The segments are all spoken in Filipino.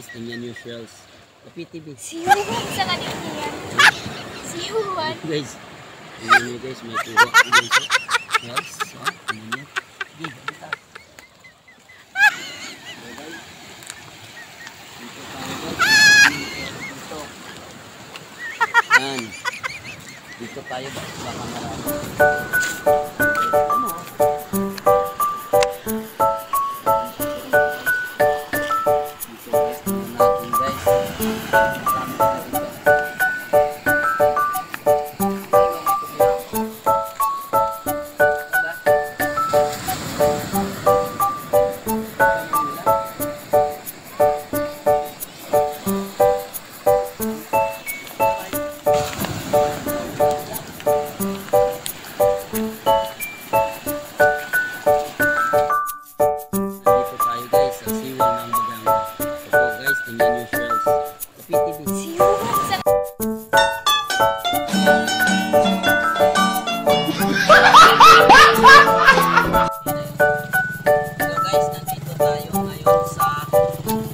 guys, tingnan nyo shells. PTV. Siwan sa kanina yan. Siwan. Guys, tingnan nyo guys, may kuha. Shells. Tingnan nyo. Sige, dito. Dito tayo guys. Dito. Yan. Dito tayo ba? Baka marami. Ano? Dito guys, tingnan natin guys.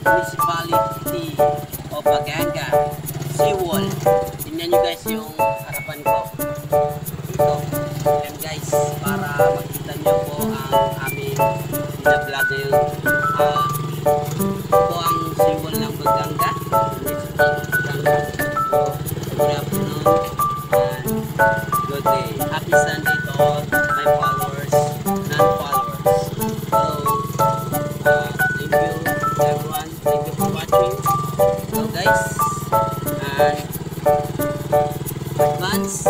Municipality of Baganga, Seawall. Tingnan nyo guys yung harapan ko. Ito. Yan guys, para makita nyo po ang aming binablog ngayon. Ito ang Seawall ng Baganga. Baganga. So, good afternoon and good day. Happy Sunday to all my followers, non-followers. So, thank you everyone. Thank you for watching. So guys, and advance